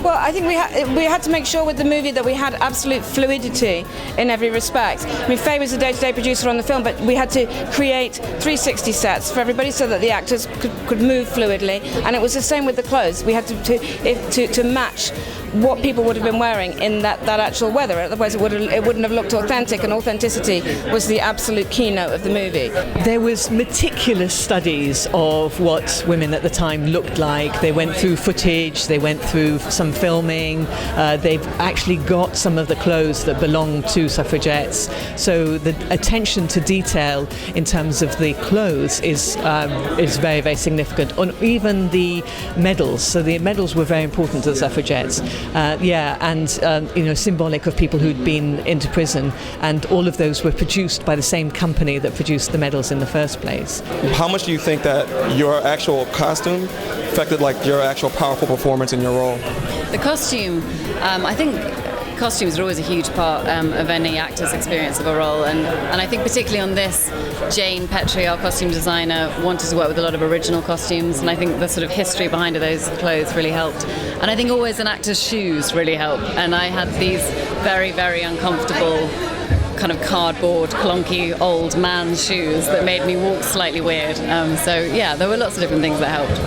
Well, I think we had to make sure with the movie that we had absolute fluidity in every respect. I mean, Faye was the day-to-day producer on the film, but we had to create 360 sets for everybody so that the actors could move fluidly, and it was the same with the clothes. We had to match what people would have been wearing in that actual weather, otherwise it wouldn't have looked authentic, and authenticity was the absolute keynote of the movie. There was meticulous studies of what women at the time looked like. They went through footage, they went through some filming, they've actually got some of the clothes that belong to suffragettes, so the attention to detail in terms of the clothes is very, very significant. On even the medals, so the medals were very important to the suffragettes. Symbolic of people who'd been into prison, and all of those were produced by the same company that produced the medals in the first place. How much do you think that your actual costume affected your actual powerful performance in your role? The costume, I think costumes are always a huge part of any actor's experience of a role, and I think particularly on this, Jane Petrie, our costume designer, wanted to work with a lot of original costumes, and I think the sort of history behind those clothes really helped. And I think always an actor's shoes really help, and I had these very, very uncomfortable kind of cardboard, clunky old man's shoes that made me walk slightly weird. There were lots of different things that helped.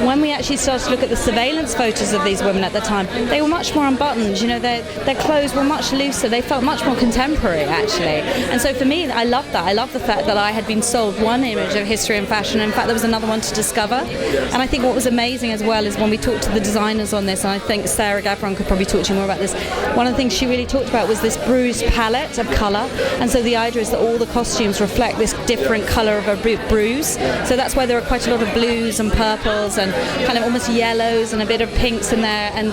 When we actually started to look at the surveillance photos of these women at the time, they were much more unbuttoned. Their clothes were much looser. They felt much more contemporary, actually. And so for me, I loved that. I loved the fact that I had been sold one image of history and fashion. In fact, there was another one to discover. And I think what was amazing as well is when we talked to the designers on this, and I think Sarah Gavron could probably talk to you more about this, one of the things she really talked about was this bruised palette of colour. And so the idea is that all the costumes reflect this different colour of a bruise. So that's why there are quite a lot of blues and purples and kind of almost yellows and a bit of pinks in there. And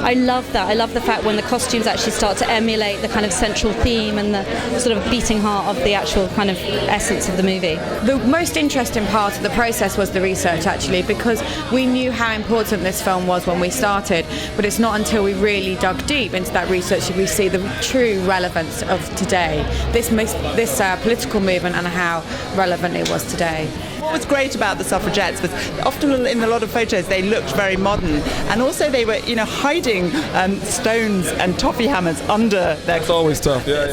I love that. I love the fact when the costumes actually start to emulate the kind of central theme and the sort of beating heart of the actual kind of essence of the movie. The most interesting part of the process was the research, actually, because we knew how important this film was when we started, but it's not until we really dug deep into that research that we see the true relevance of today, this political movement and how relevant it was today. What was great about the suffragettes was often in a lot of photos they looked very modern, and also they were hiding stones and toffee hammers under their... It's always tough, yeah.